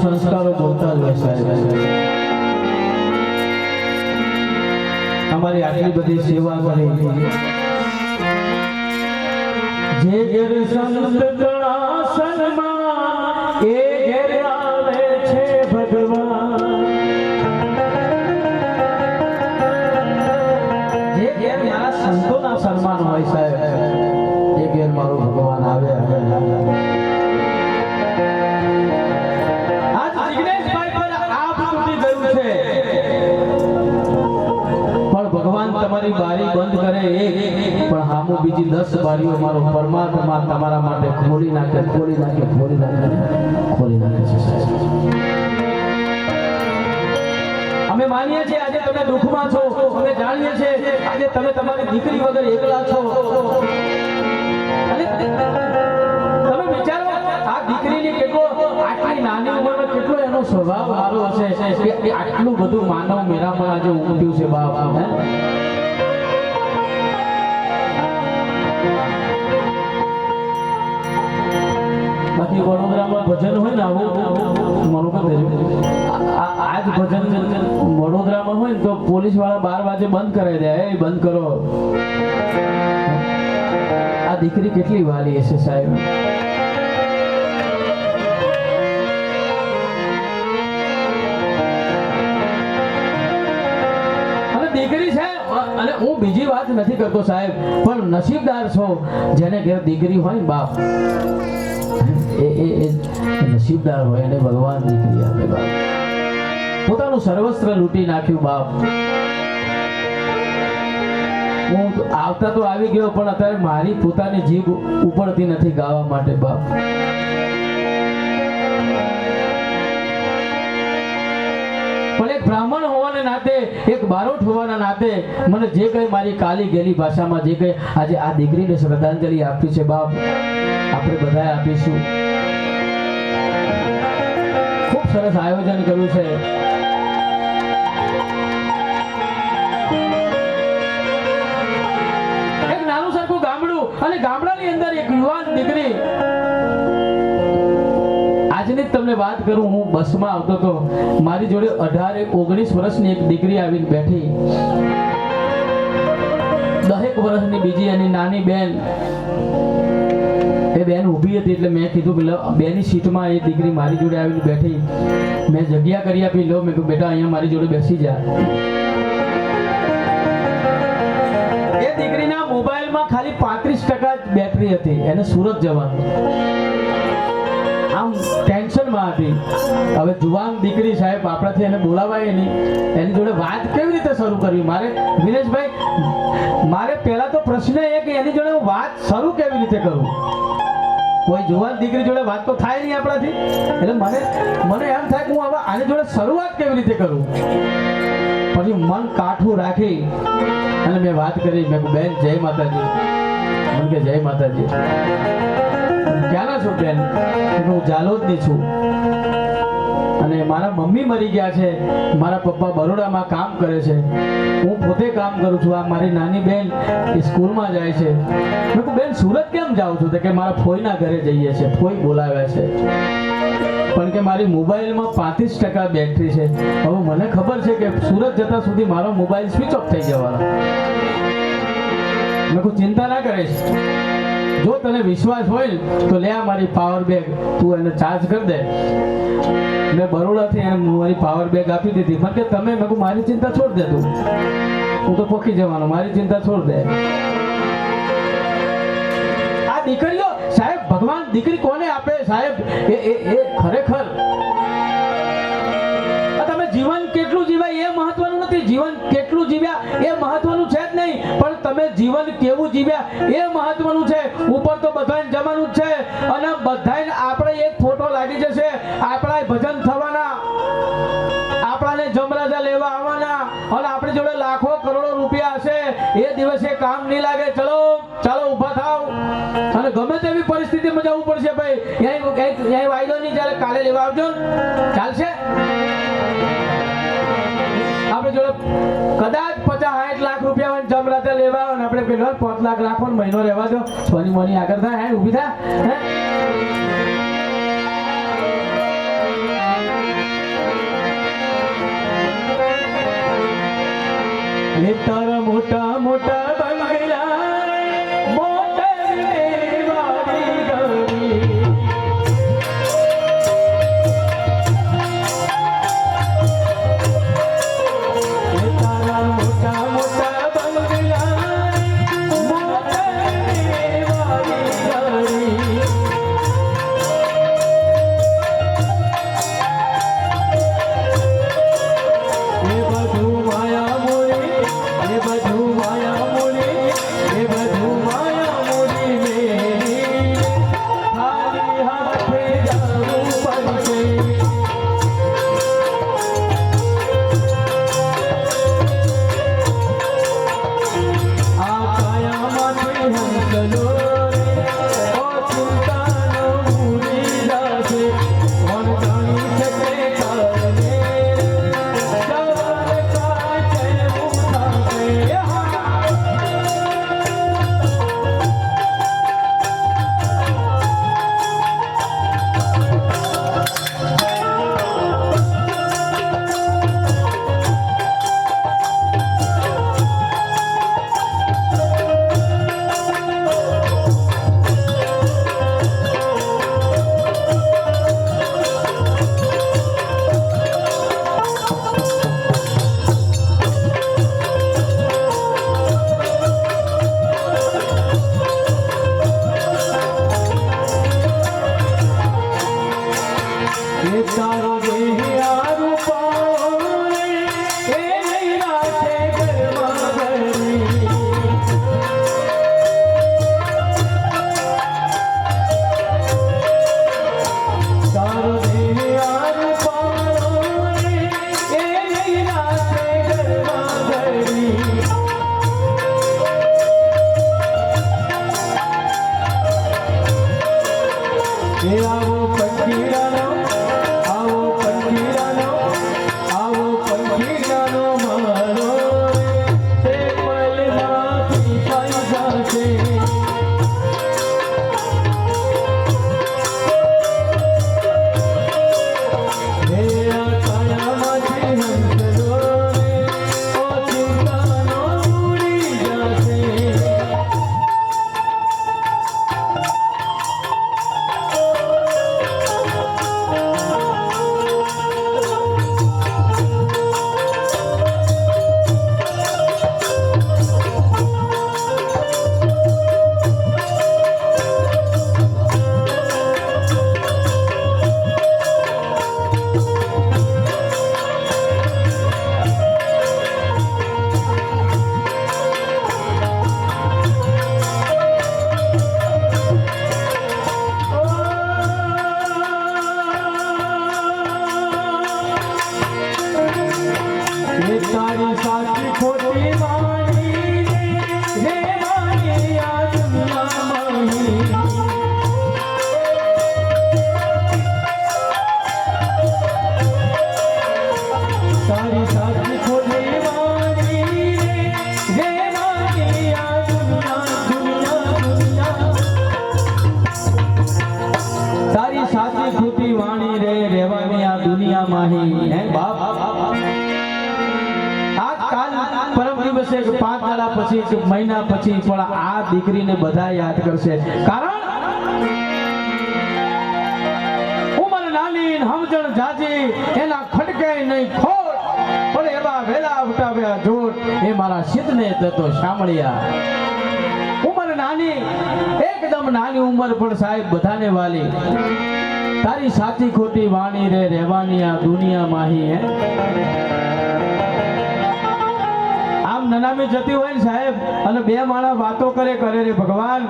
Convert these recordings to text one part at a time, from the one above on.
સંસ્કારો બોલતા જ હોય સાહેબ. અમારી આટલી બધી સેવા કરી, જે ઘેર સંત ગણા સન્માન એ ઘેર આવે છે ભગવાન. જે ઘેર મારા સંતોના સન્માન હોય સાહેબ, એ ઘેર મારો ભગવાન આવે. આજ જિગ્નેશભાઈ પર આપ તૂટી ગયું છે, પણ ભગવાન તમારી બારી બંધ કરે એક, પણ હામું બીજી 10 બારીઓ મારો પરમાત્મા તમારા માટે ખોલી નાખે, ખોલી નાખે, ખોલી નાખે, ખોલી નાખે છે સાહેબ. અમે માનીએ છીએ આજે તમે દુઃખમાં છો, અમે જાણીએ છીએ આજે તમે તમારી દીકરી વગર એકલા છો. અને તમે વિચારો આ દીકરીની કેટલો આટલી નાની ઉંમરમાં કેટલો એનો સ્વભાવ સારો હશે કે આટલું બધું માનવ મેરામાં આજે ઉમટ્યું છે બાપ. બાકી વડોદરામાં ભજન હોય ને આવું મારું કહી દેજો, આજ ભજન વડોદરામાં હોય ને તો પોલીસ વાળા 12 વાગે બંધ કરાવી દે, એ બંધ કરો. આ દીકરી કેટલી વાલી હશે સાહેબ. અને દીકરી છે, અને હું બીજી વાત નથી કરતો સાહેબ, પણ નસીબદાર છો જેને ઘેર દીકરી હોય બાપ, એ નસીબદાર હોય એને ભગવાન દીકરી આપે બાપ. પોતાનું સર્વસ્ત્ર લૂંટી નાખ્યું બાપ. હું આવતા તો આવી ગયો, પણ અત્યારે મારી પોતાની જીભ ઉપડતી નથી ગાવા માટે બાપ. પણ એક બ્રાહ્મણ હોવાને નાતે, એક બારોટ હોવાના નાતે મને જે કઈ મારી કાલી ગેલી ભાષામાં જે કઈ આજે આ દીકરીને શ્રદ્ધાંજલિ આપી છે બાપ, આપણે બધાએ આપીશું. ખૂબ સરસ આયોજન કર્યું છે. એક નાનું સરખું ગામડું, અને ગામડાની અંદર એક યુવાન દીકરી. આજની તમને વાત કરું, હું બસમાં આવતો હતો, મારી જોડે 18-19 વર્ષની એક દીકરી આવીને બેઠી. 10 વર્ષની બીજી એની નાની બેન, એ બેન ઊભી હતી એટલે મેં કીધું બેની સીટમાં એ દીકરી મારી જોડે આવીને બેઠી. મેં જગ્યા કરી આપી, લો મેં કીધું બેટા અહીંયા મારી જોડે બેસી જા. એ દીકરીના મોબાઈલમાં ખાલી 35% બેટરી હતી, એને સુરત જવાનું. આમ ટેન્શનમાં હતી. હવે જુવાન દીકરી સાહેબ, આપણાથી એને બોલાવાય નહીં, એની જોડે વાત કેવી રીતે શરૂ કરવી? મારે વિનેશભાઈ, મારે પહેલા તો પ્રશ્ન એ કે એની જોડે હું વાત શરૂ કેવી રીતે કરું? કોઈ જુવાન દીકરી જોડે વાત તો થાય નહીં આપણાથી, એટલે મને એમ થાય કે હું હવે આની જોડે શરૂઆત કેવી રીતે કરું? પછી મન કાઠું રાખી અને મેં વાત કરી. મેં કહ્યું બેન જય માતાજી. મને કે જય માતાજી. ક્યાંના છો બેન? હું જાલોદની છું, અને મારા મમ્મી મરી ગયા છે, મારા પપ્પા બરોડામાં કામ કરે છે, હું પોતે કામ કરું છું. આ મારી નાની બેન એ સ્કૂલમાં જાય છે. મેં કહું બેન સુરત કેમ જાઉં છું? તો કે મારા ફોઈના ઘરે જઈએ છે, ફોઈ બોલાવ્યા છે, પણ કે મારી મોબાઈલમાં 35% બેટરી છે. હવે મને ખબર છે કે સુરત જતા સુધી મારો મોબાઈલ સ્વિચ ઓફ થઈ જવાનો. મેં કહું ચિંતા ના કરીશ, જો તને વિશ્વાસ હોય તો લે આ મારી પાવર બેગ, તું એને ચાર્જ કરી દે. મેં બરોડાથી એને મારી પાવર બેગ આપી દીધી. મને કે તમે, મેં કહું મારી ચિંતા છોડ દે, તું હું તો પોખી જવાનો, મારી ચિંતા છોડ દે. આ દીકરીઓ સાહેબ, ભગવાન દીકરી કોને આપે સાહેબ? એ ખરેખર તમે જીવન કેટલું જીવ્યા એ મહત્વનું નથી, જીવન કેટલું જીવ્યા એ મહત્વનું છે જ નહીં, પણ તમે જીવન કેવું જીવ્યા એ મહત્વનું છે. ઉપર તો બધાને જવાનું જ છે, અને બધાને આપણે એક ફોટો લાગી જશે, આપણા ભજન થવાના, આપણાને જમરાજા લેવા આવવાના, અને આપણી જોડે લાખો કરોડો રૂપિયા હશે, એ દિવસે કામ નહીં લાગે. ચલો ચાલો ઊભા થાવ, અને ગમે તેવી પરિસ્થિતિમાં જવું પડશે ભાઈ. અહીં વાયદો નહીં ચાલે, કાલે લેવા આવજો, ચાલશે? આપણે જોડે કદાચ 50-60 લાખ રૂપિયા હોય જમરાજા લેવા આવે, આપણે પેલો 5 લાખ રાખો, મહિનો રહેવા દો, સોની મોની આગળ થાય, ઊભી થાય. તારો દેહ આ રૂપાને એ નહીં રાખે ઘરમાં ઘરી. તારો દેહ આ રૂપાને એ નહીં રાખે ઘરમાં ઘરી. એ આવો પંખીડાનો આવો પંખીડાનો આવો પંખીડાનો મારો તે પલમાંથી પૈસા છે. હે આ કાયામાંથી હંસલો રે ઓ ચિંતાનો ઉડી જશે. તારી સાચી ખોટી વાણી રે વાણી આ દુનિયામાં. તારી સાચી ખોટી વાણી રે વાણી આ દુનિયા. તારી સાચી ખોટી વાણી રે રહેવાની આ દુનિયામાં. હે બાપ, પરમ દિવસે 5 દાડા પછી 1 મહિના પછી પણ આ દીકરીને બધા યાદ કરશે. કારણ ઉંમર નાની સમજણ જાજી એના ખડકે નહીં ખોટ પણ એવા વેલા ઉઠાવ્યા જોટ એ મારા સિદ્ધને દતો શામળિયા. ઉંમર નાની એકદમ નાની ઉંમર પણ સાહેબ બધાને વાલી. તારી સાચી ખોટી વાણી રે રહેવાની આ દુનિયામાં. હે નનામી જતી હોય ને સાહેબ અને બે માણસ વાતો કરે રે ભગવાન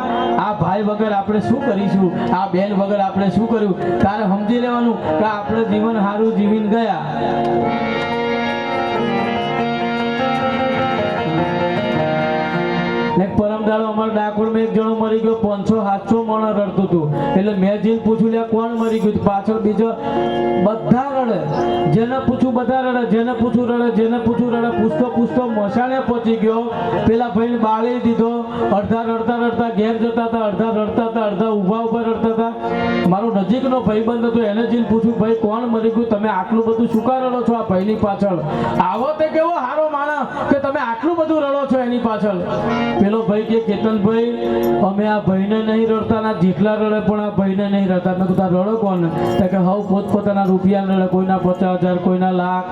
આ ભાઈ વગર આપણે શું કરીશું, આ બેન વગર આપણે શું કર્યું. તારે સમજી લેવાનું કે આપણે જીવન સારું જીવીને ગયા. પરમ દાડો અમારા ડાકોરમાં એક જણો મરી ગયો, 500-700 માણસ રડતું હતું. એટલે મેં જઈને પૂછ્યું લે કોણ મરી ગયું. પાછળ બીજો બધા રડે, જેને પૂછું બધા રડે, જેને પૂછું રડે, જેને પૂછું રડે. પૂછતો મસાણે પહોંચી ગયો. પેલા ભાઈને બાળી દીધો. અડધા રડતા ઘેર જતા હતા, અડધા રડતા હતા, અડધા ઊભા રડતા હતા. મારો નજીકનો ભાઈબંધ હતો, એને જઈને પૂછ્યું ભાઈ કોણ મરી ગયું, તમે આટલું બધું શું કા રડો છો આ ભાઈની પાછળ. આવો તે કેવો હારો માણસ કે તમે આટલું બધું રડો છો એની પાછળ. પેલો ભાઈ કે કેતનભાઈ અમે આ ભાઈને નહીં રડતા, ના જેટલા રડે પણ આ ભાઈને નહીં રડતા. મેં કીધું રડો કોણ? કે હવ પોતપોતાના રૂપિયા રડે, કોઈના 50,000, કોઈના લાખ.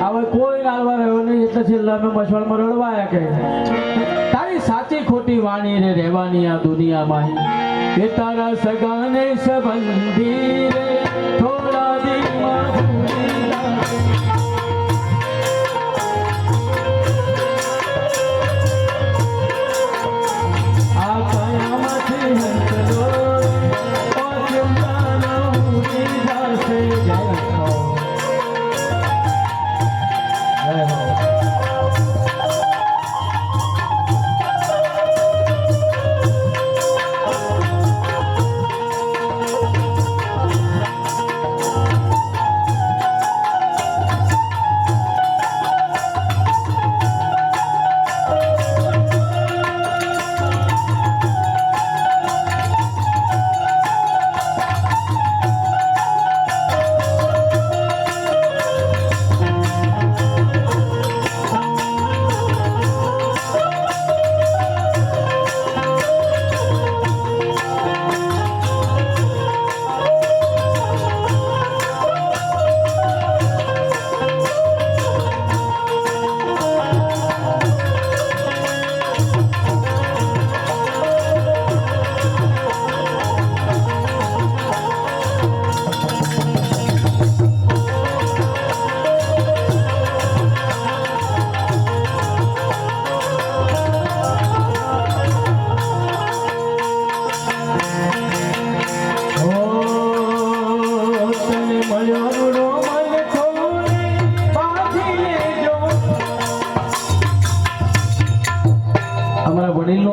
હવે કોઈ નાલવા રહ્યો નહીં એટલે છેલ્લા અમે મસવાડમાં રડવાયા કે. તારી સાચી ખોટી વાણી રે રહેવાની આ દુનિયામાં. એ તારા સગાને સંબંધી રે થોડા દીમાં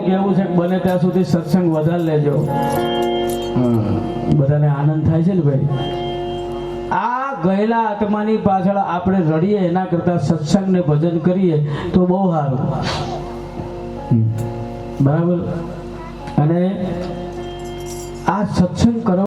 કહેવું છે કે બને ત્યાં સુધી સત્સંગ વધારે લેજો. બધાને આનંદ થાય છે ને ભાઈ? આ ગયેલા આત્માની પાછળ આપણે રડીએ એના કરતા સત્સંગ ને ભજન કરીએ તો બહુ સારું. બરાબર. અને આ સત્સંગ કરો